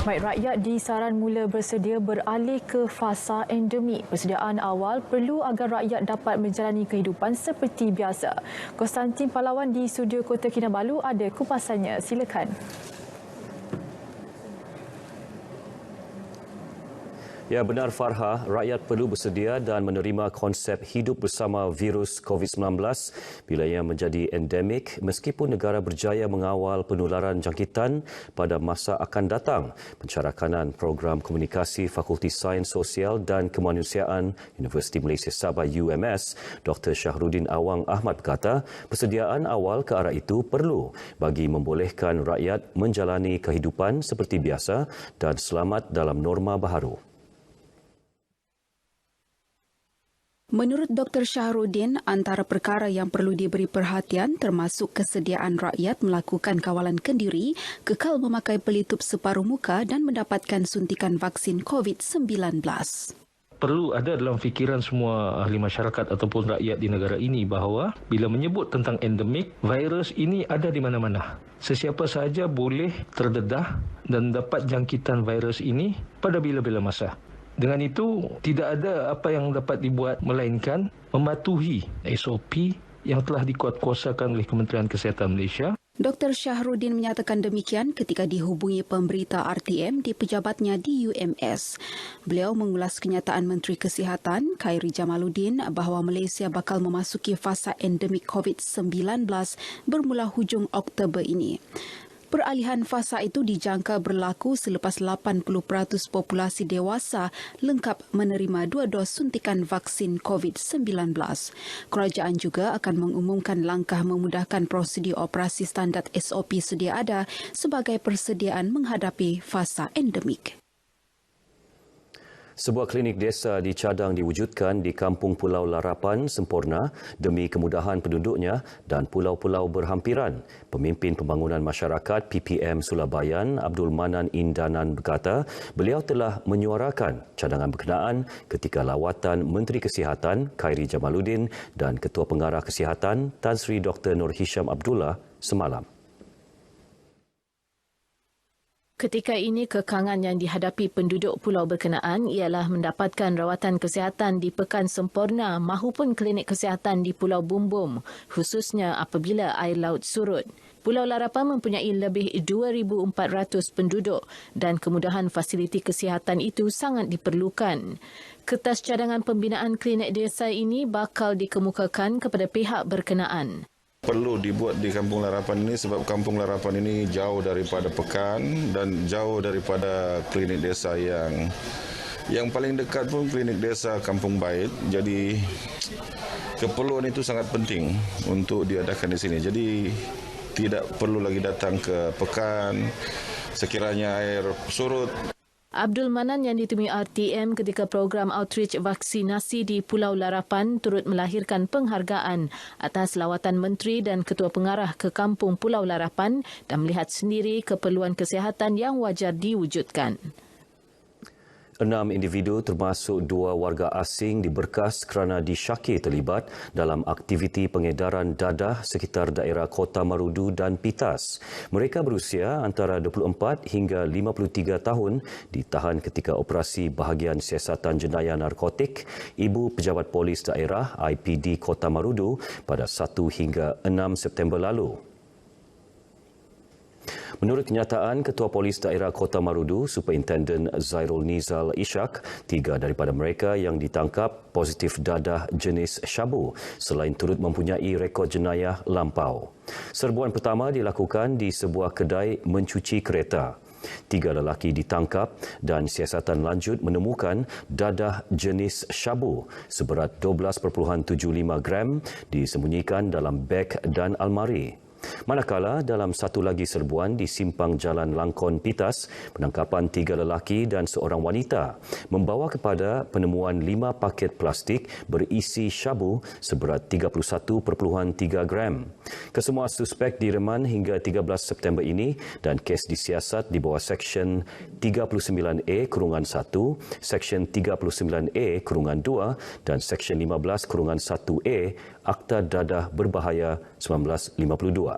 Baik, rakyat disaran mula bersedia beralih ke fasa endemik. Persediaan awal perlu agar rakyat dapat menjalani kehidupan seperti biasa. Konstantin Pahlawan di studio Kota Kinabalu ada kupasannya. Silakan. Ya, benar Farha, rakyat perlu bersedia dan menerima konsep hidup bersama virus COVID-19 bila ia menjadi endemik meskipun negara berjaya mengawal penularan jangkitan pada masa akan datang. Pencarakanan Program Komunikasi Fakulti Sains Sosial dan Kemanusiaan Universiti Malaysia Sabah UMS, Dr. Shahruddin Awang Ahmad berkata, persediaan awal ke arah itu perlu bagi membolehkan rakyat menjalani kehidupan seperti biasa dan selamat dalam norma baharu. Menurut Dr. Shahruddin, antara perkara yang perlu diberi perhatian termasuk kesediaan rakyat melakukan kawalan kendiri, kekal memakai pelitup separuh muka dan mendapatkan suntikan vaksin COVID-19. Perlu ada dalam fikiran semua ahli masyarakat ataupun rakyat di negara ini bahawa bila menyebut tentang endemik, virus ini ada di mana-mana. Sesiapa sahaja boleh terdedah dan dapat jangkitan virus ini pada bila-bila masa. Dengan itu, tidak ada apa yang dapat dibuat melainkan mematuhi SOP yang telah dikuatkuasakan oleh Kementerian Kesihatan Malaysia. Dr. Shahruddin menyatakan demikian ketika dihubungi pemberita RTM di pejabatnya di UMS. Beliau mengulas kenyataan Menteri Kesihatan, Khairi Jamaluddin, bahawa Malaysia bakal memasuki fasa endemik COVID-19 bermula hujung Oktober ini. Peralihan fasa itu dijangka berlaku selepas 80% populasi dewasa lengkap menerima 2 dos suntikan vaksin COVID-19. Kerajaan juga akan mengumumkan langkah memudahkan prosedur operasi standard SOP sedia ada sebagai persediaan menghadapi fasa endemik. Sebuah klinik desa dicadang diwujudkan di Kampung Pulau Larapan sempurna demi kemudahan penduduknya dan pulau-pulau berhampiran. Pemimpin Pembangunan Masyarakat PPM Sulabayan Abdul Manan Indanan berkata beliau telah menyuarakan cadangan berkenaan ketika lawatan Menteri Kesihatan Khairi Jamaluddin dan Ketua Pengarah Kesihatan Tan Sri Dr. Nur Hisham Abdullah semalam. Ketika ini, kekangan yang dihadapi penduduk pulau berkenaan ialah mendapatkan rawatan kesihatan di Pekan Sempurna mahupun klinik kesihatan di Pulau Bumbum, khususnya apabila air laut surut. Pulau Larapan mempunyai lebih 2,400 penduduk dan kemudahan fasiliti kesihatan itu sangat diperlukan. Kertas cadangan pembinaan klinik desa ini bakal dikemukakan kepada pihak berkenaan. Perlu dibuat di Kampung Larapan ini sebab Kampung Larapan ini jauh daripada Pekan dan jauh daripada klinik desa yang paling dekat pun klinik desa Kampung Bait. Jadi keperluan itu sangat penting untuk diadakan di sini. Jadi tidak perlu lagi datang ke Pekan sekiranya air surut. Abdul Manan yang ditemui RTM ketika program outreach vaksinasi di Pulau Larapan turut melahirkan penghargaan atas lawatan Menteri dan Ketua Pengarah ke Kampung Pulau Larapan dan melihat sendiri keperluan kesihatan yang wajar diwujudkan. 6 individu termasuk 2 warga asing diberkas kerana disyaki terlibat dalam aktiviti pengedaran dadah sekitar daerah Kota Marudu dan Pitas. Mereka berusia antara 24 hingga 53 tahun ditahan ketika operasi Bahagian Siasatan Jenayah Narkotik Ibu Pejabat Polis Daerah IPD Kota Marudu pada 1 hingga 6 September lalu. Menurut kenyataan Ketua Polis Daerah Kota Marudu, Superintendent Zairul Nizal Ishak, 3 daripada mereka yang ditangkap positif dadah jenis syabu selain turut mempunyai rekod jenayah lampau. Serbuan pertama dilakukan di sebuah kedai mencuci kereta. 3 lelaki ditangkap dan siasatan lanjut menemukan dadah jenis syabu seberat 12.75 gram disembunyikan dalam beg dan almari. Manakala dalam satu lagi serbuan di simpang Jalan Langkon Pitas, penangkapan 3 lelaki dan seorang wanita membawa kepada penemuan 5 paket plastik berisi syabu seberat 31.3 gram. Kesemua suspek direman hingga 13 September ini dan kes disiasat di bawah Seksyen 39A-1, Seksyen 39A-2 dan Seksyen 15-1A Akta Dadah Berbahaya 1952.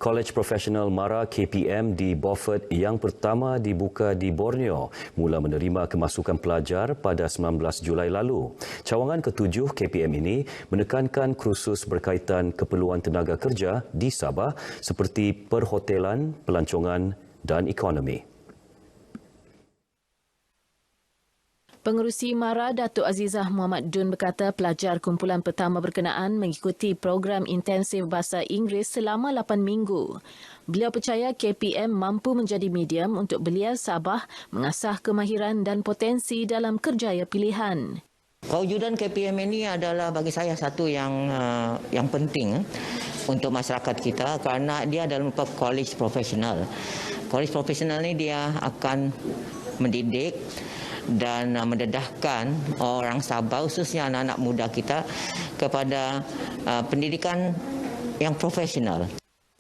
Kolej Profesional MARA KPM di Beaufort yang pertama dibuka di Borneo mula menerima kemasukan pelajar pada 19 Julai lalu. Cawangan ke-7 KPM ini menekankan kursus berkaitan keperluan tenaga kerja di Sabah seperti perhotelan, pelancongan dan ekonomi. Pengerusi MARA Datuk Azizah Muhammad Dun berkata pelajar kumpulan pertama berkenaan mengikuti program intensif bahasa Inggeris selama 8 minggu. Beliau percaya KPM mampu menjadi medium untuk belia Sabah mengasah kemahiran dan potensi dalam kerjaya pilihan. Kewujudan KPM ini adalah bagi saya satu yang penting untuk masyarakat kita kerana dia adalah merupakan kolej profesional. Kolej profesional ini dia akan mendidik dan mendedahkan orang Sabah, khususnya anak-anak muda kita kepada pendidikan yang profesional.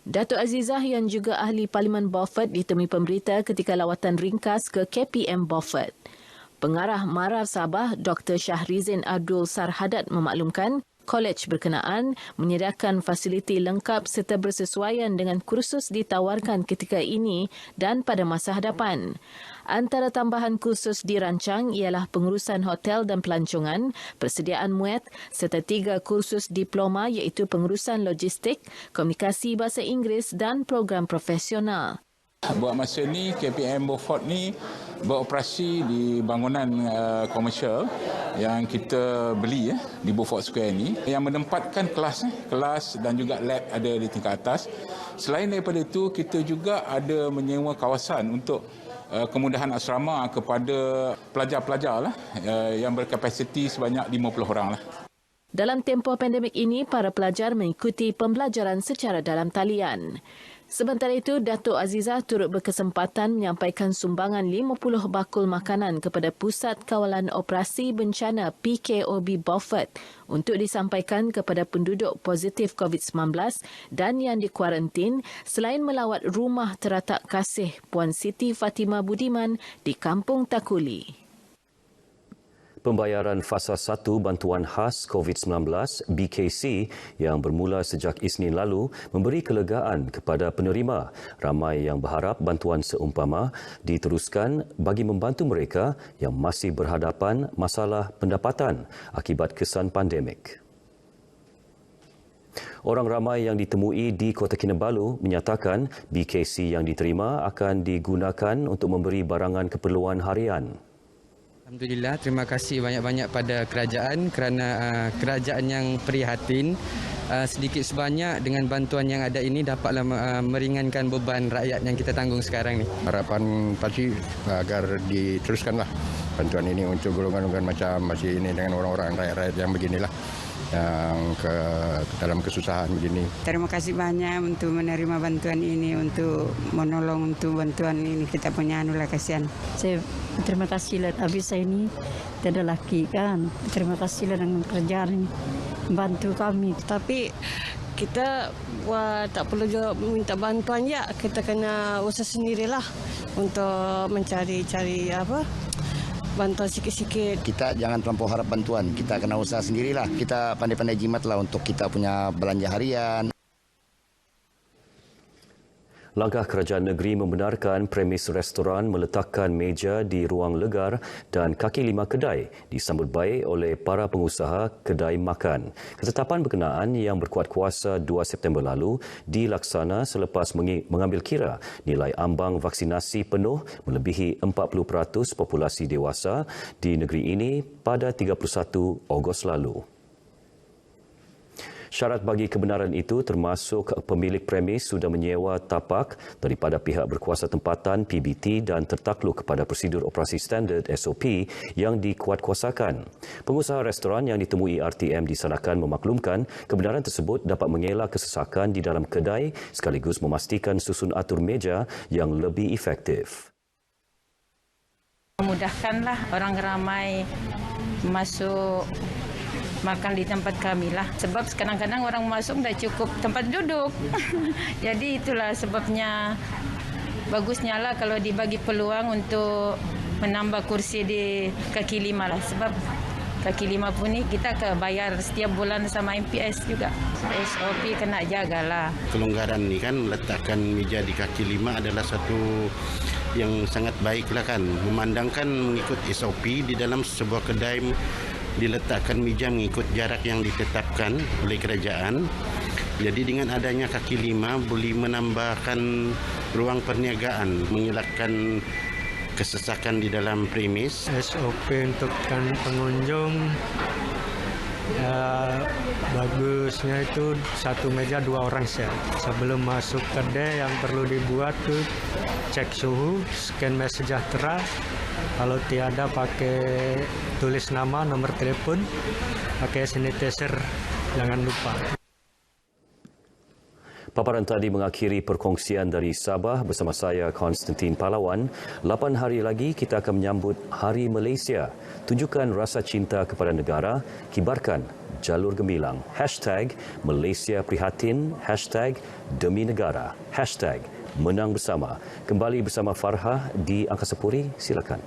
Datuk Azizah yang juga ahli Parlimen Beaufort ditemui pemberita ketika lawatan ringkas ke KPM Beaufort. Pengarah MARA Sabah, Dr. Shahrizin Abdul Sarhadat memaklumkan kolej berkenaan menyediakan fasiliti lengkap serta bersesuaian dengan kursus ditawarkan ketika ini dan pada masa hadapan. Antara tambahan kursus dirancang ialah pengurusan hotel dan pelancongan, persediaan muet serta 3 kursus diploma iaitu pengurusan logistik, komunikasi bahasa Inggeris dan program profesional. Buat masa ni KPM Beaufort ni beroperasi di bangunan komersial yang kita beli di Beaufort Square ni yang menempatkan kelas dan juga lab ada di tingkat atas. Selain daripada itu, kita juga ada menyewa kawasan untuk kemudahan asrama kepada pelajar-pelajar yang berkapasiti sebanyak 50 orang . Dalam tempoh pandemik ini, para pelajar mengikuti pembelajaran secara dalam talian. Sementara itu, Datuk Azizah turut berkesempatan menyampaikan sumbangan 50 bakul makanan kepada Pusat Kawalan Operasi Bencana PKOB Beaufort untuk disampaikan kepada penduduk positif COVID-19 dan yang dikuarantin selain melawat rumah teratak kasih Puan Siti Fatimah Budiman di Kampung Takuli. Pembayaran fasa 1 bantuan khas COVID-19 BKC yang bermula sejak Isnin lalu memberi kelegaan kepada penerima. Ramai yang berharap bantuan seumpama diteruskan bagi membantu mereka yang masih berhadapan masalah pendapatan akibat kesan pandemik. Orang ramai yang ditemui di Kota Kinabalu menyatakan BKC yang diterima akan digunakan untuk memberi barangan keperluan harian. Alhamdulillah, terima kasih banyak-banyak pada kerajaan kerana kerajaan yang prihatin. Sedikit sebanyak dengan bantuan yang ada ini dapatlah meringankan beban rakyat yang kita tanggung sekarang ni. Harapan pasti agar diteruskanlah bantuan ini untuk golongan-golongan macam masih ini dengan orang-orang rakyat-rakyat yang beginilah. Yang dalam kesusahan begini. Terima kasih banyak untuk menerima bantuan ini, untuk menolong untuk bantuan ini. Kita punya anulah kasihan. Saya terima kasihlah habis saya ini ada laki kan. Terima kasihlah dengan kerjaan ini bantu kami. Tapi kita tak perlu juga minta bantuan ya. Kita kena usaha sendirilah untuk mencari-cari bantuan sikit-sikit. Kita jangan terlampau harap bantuan. Kita kena usaha sendirilah. Kita pandai-pandai jimatlah untuk kita punya belanja harian. Langkah kerajaan negeri membenarkan premis restoran meletakkan meja di ruang legar dan kaki lima kedai disambut baik oleh para pengusaha kedai makan. Ketetapan berkenaan yang berkuat kuasa 2 September lalu dilaksana selepas mengambil kira nilai ambang vaksinasi penuh melebihi 40% populasi dewasa di negeri ini pada 31 Ogos lalu. Syarat bagi kebenaran itu termasuk pemilik premis sudah menyewa tapak daripada pihak berkuasa tempatan PBT dan tertakluk kepada prosedur operasi standard SOP yang dikuatkuasakan. Pengusaha restoran yang ditemui RTM di Sanakan memaklumkan kebenaran tersebut dapat mengelak kesesakan di dalam kedai sekaligus memastikan susun atur meja yang lebih efektif. Memudahkanlah orang ramai masuk makan di tempat kami lah. Sebab kadang-kadang orang masuk dah cukup tempat duduk. Jadi itulah sebabnya bagusnya lah kalau dibagi peluang untuk menambah kursi di kaki lima lah. Sebab Kaki lima pun ni kita bayar setiap bulan sama MPS juga. SOP kena jagalah. Kelonggaran ni kan letakkan meja di kaki lima adalah satu yang sangat baiklah kan. Memandangkan mengikut SOP di dalam sebuah kedai diletakkan meja mengikut jarak yang ditetapkan oleh kerajaan. Jadi dengan adanya kaki lima boleh menambahkan ruang perniagaan, mengelakkan kesesakan di dalam premis. SOP untuk pengunjung bagusnya itu satu meja 2 orang share. Sebelum masuk kedai yang perlu dibuat tuh cek suhu, scan sejahtera. Kalau tiada pakai tulis nama, nomor telepon, pakai sanitizer, jangan lupa. Paparan tadi mengakhiri perkongsian dari Sabah bersama saya, Konstantin Pahlawan. 8 hari lagi kita akan menyambut Hari Malaysia. Tunjukkan rasa cinta kepada negara, kibarkan jalur gemilang. #Malaysia Prihatin, #Demi Negara, #Menang Bersama. Kembali bersama Farhah di Angkasa Puri, silakan.